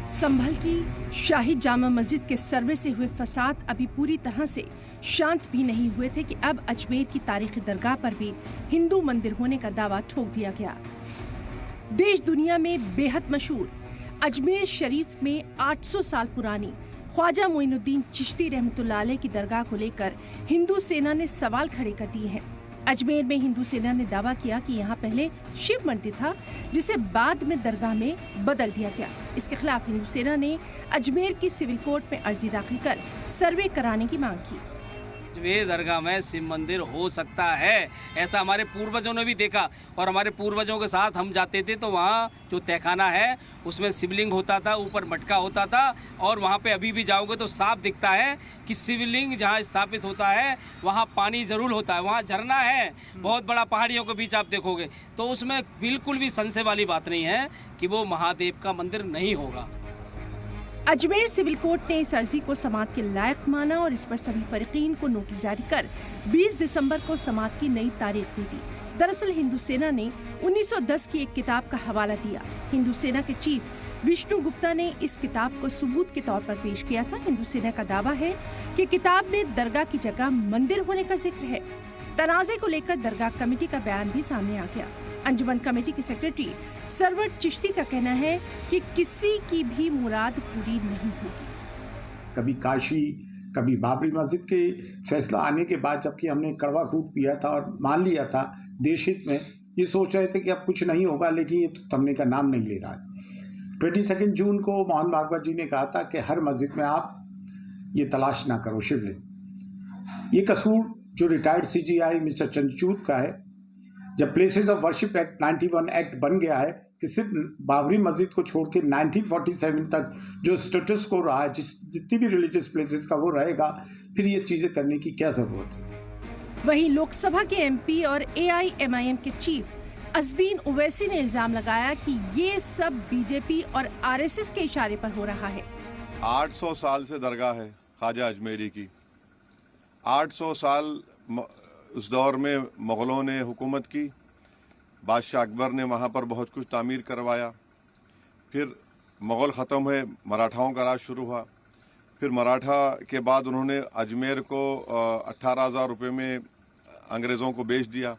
संभल की शाही जामा मस्जिद के सर्वे से हुए फसाद अभी पूरी तरह से शांत भी नहीं हुए थे कि अब अजमेर की तारीखी दरगाह पर भी हिंदू मंदिर होने का दावा ठोक दिया गया। देश दुनिया में बेहद मशहूर अजमेर शरीफ में 800 साल पुरानी ख्वाजा मोइनुद्दीन चिश्ती रहमतुल्लाह अलैह की दरगाह को लेकर हिंदू सेना ने सवाल खड़े कर दिए हैं। अजमेर में हिंदू सेना ने दावा किया कि यहाँ पहले शिव मंदिर था, जिसे बाद में दरगाह में बदल दिया गया। इसके खिलाफ हिंदू सेना ने अजमेर की सिविल कोर्ट में अर्जी दाखिल कर सर्वे कराने की मांग की। अजमेर दरगाह में शिव मंदिर हो सकता है, ऐसा हमारे पूर्वजों ने भी देखा और हमारे पूर्वजों के साथ हम जाते थे तो वहाँ जो तहखाना है उसमें शिवलिंग होता था, ऊपर मटका होता था और वहाँ पे अभी भी जाओगे तो साफ दिखता है कि शिवलिंग जहाँ स्थापित होता है वहाँ पानी ज़रूर होता है, वहाँ झरना है बहुत बड़ा, पहाड़ियों के बीच आप देखोगे तो उसमें बिल्कुल भी संशय वाली बात नहीं है कि वो महादेव का मंदिर नहीं होगा। अजमेर सिविल कोर्ट ने इस अर्जी को समाअत के लायक माना और इस पर सभी फरीकीन को नोटिस जारी कर 20 दिसंबर को समाअत की नई तारीख दे दी। दरअसल हिंदू सेना ने 1910 की एक किताब का हवाला दिया। हिंदू सेना के चीफ विष्णु गुप्ता ने इस किताब को सबूत के तौर पर पेश किया था। हिंदू सेना का दावा है कि किताब में दरगाह की जगह मंदिर होने का जिक्र है। तनाज़े को लेकर दरगाह कमेटी का बयान भी सामने आ गया। अंजुमन कमेटी के सेक्रेटरी सरवर चिश्ती का कहना है कि किसी की भी मुराद पूरी नहीं होगी। कभी काशी, कभी बाबरी मस्जिद के फैसला आने के बाद जबकि हमने कड़वा खूब पिया था और मान लिया था देश हित में, ये सोच रहे थे कि अब कुछ नहीं होगा, लेकिन ये थमने का नाम नहीं ले रहा है। 22 जून को मोहन भागवत जी ने कहा था कि हर मस्जिद में आप ये तलाश ना करो शिवलिंग। ये कसूर जो रिटायर्ड CGI मिस्टर चंद्रचूड़ का है। जब places of worship act 91 act बन गया है कि सिर्फ बाबरी मस्जिद को छोड़ के 1947 तक जो स्टेटस को रहा है, जितनी भी रिलीजियस प्लेसेस का वो रहेगा, फिर ये चीज़ें करने की क्या ज़रूरत है। वहीं लोकसभा के MP और AIMIM के चीफ अज़दीन ओवैसी ने इल्जाम लगाया कि ये सब BJP और RSS के इशारे पर हो रहा है। 800 साल से दरगाह है ख्वाजा अजमेरी की। 800 साल उस दौर में मुग़लों ने हुकूमत की, बादशाह अकबर ने वहाँ पर बहुत कुछ तामीर करवाया। फिर मुग़ल ख़त्म हुए, मराठाओं का राज शुरू हुआ। फिर मराठा के बाद उन्होंने अजमेर को 18,000 रुपये में अंग्रेज़ों को बेच दिया।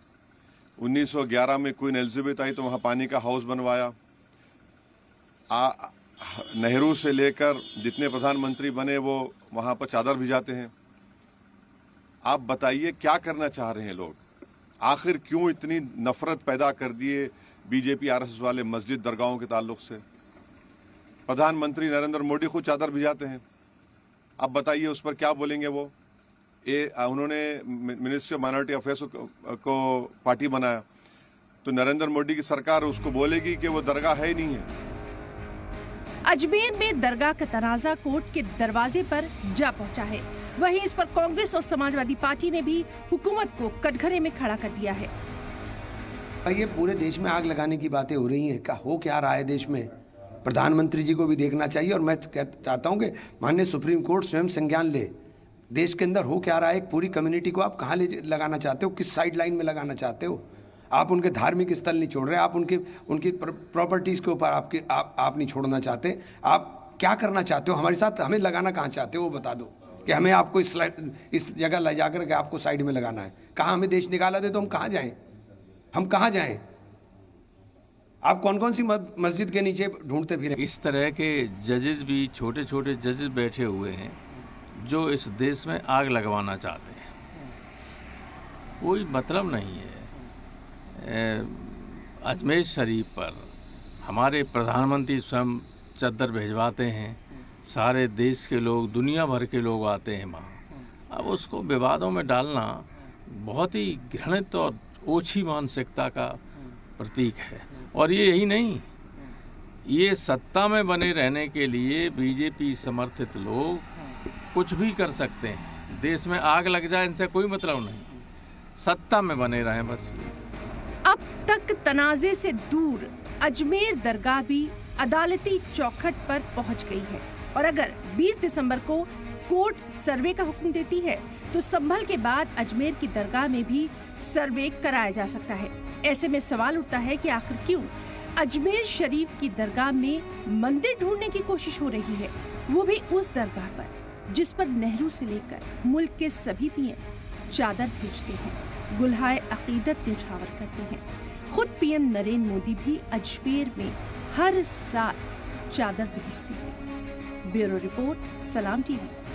1911 में क्वीन एलिज़ाबेथ आई तो वहाँ पानी का हाउस बनवाया। नेहरू से लेकर जितने प्रधानमंत्री बने वो वहाँ पर चादर भिजाते हैं। आप बताइए क्या करना चाह रहे हैं लोग? आखिर क्यों इतनी नफरत पैदा कर दिए BJP RSS वाले मस्जिद दरगाहों के ताल्लुक से? प्रधानमंत्री नरेंद्र मोदी खुद चादर भिजाते हैं। अब बताइए उस पर क्या बोलेंगे वो? उन्होंने मिनिस्ट्री ऑफ माइनॉरिटी अफेयर्स को पार्टी बनाया तो नरेंद्र मोदी की सरकार उसको बोलेगी कि वो दरगाह है ही नहीं है। अजमेर में दरगाह का तनाज़ा कोर्ट के दरवाजे पर जा पहुंचा है। वहीं इस पर कांग्रेस और समाजवादी पार्टी ने भी हुकूमत को कटघरे में खड़ा कर दिया है। ये पूरे देश में आग लगाने की बातें हो रही हैं, क्या हो क्या रहा है देश में? प्रधानमंत्री जी को भी देखना चाहिए और मैं चाहता हूं कि माननीय सुप्रीम कोर्ट स्वयं संज्ञान ले। देश के अंदर हो क्या रहा है? एक पूरी कम्युनिटी को आप कहाँ ले लगाना चाहते हो? किस साइड लाइन में लगाना चाहते हो? आप उनके धार्मिक स्थल नहीं छोड़ रहे, आप उनकी प्रॉपर्टीज़ के ऊपर आप नहीं छोड़ना चाहते। आप क्या करना चाहते हो? हमारे साथ हमें लगाना कहाँ चाहते हो वो बता दो कि हमें आपको इस जगह ले जाकर के आपको साइड में लगाना है। कहाँ हमें देश निकाला दे तो हम कहाँ जाएं? हम कहाँ जाएं? आप कौन कौन सी मस्जिद के नीचे ढूंढते फिरें? इस तरह के जजेस भी, छोटे छोटे जजेस बैठे हुए हैं जो इस देश में आग लगवाना चाहते हैं। कोई मतलब नहीं है। अजमेर शरीफ पर हमारे प्रधानमंत्री स्वयं चद्दर भिजवाते हैं, सारे देश के लोग, दुनिया भर के लोग आते हैं वहाँ। अब उसको विवादों में डालना बहुत ही घृणित और ओछी मानसिकता का प्रतीक है। और ये यही नहीं, ये सत्ता में बने रहने के लिए BJP समर्थित लोग कुछ भी कर सकते हैं। देश में आग लग जाए इनसे कोई मतलब नहीं, सत्ता में बने रहें बस। अब तक तनाज़े से दूर अजमेर दरगाह भी अदालती चौखट पर पहुंच गई है और अगर 20 दिसंबर को कोर्ट सर्वे का हुक्म देती है तो संभल के बाद अजमेर की दरगाह में भी सर्वे कराया जा सकता है। ऐसे में सवाल उठता है कि आखिर क्यों अजमेर शरीफ की दरगाह में मंदिर ढूंढने की कोशिश हो रही है, वो भी उस दरगाह पर जिस पर नेहरू से लेकर मुल्क के सभी पीएम चादर भेजते हैं, गुलहाए अकीदत न्यौछावर करते हैं। खुद पीएम नरेंद्र मोदी भी अजमेर में हर साल चादर भेजते हैं। ब्यूरो रिपोर्ट, सलाम टीवी।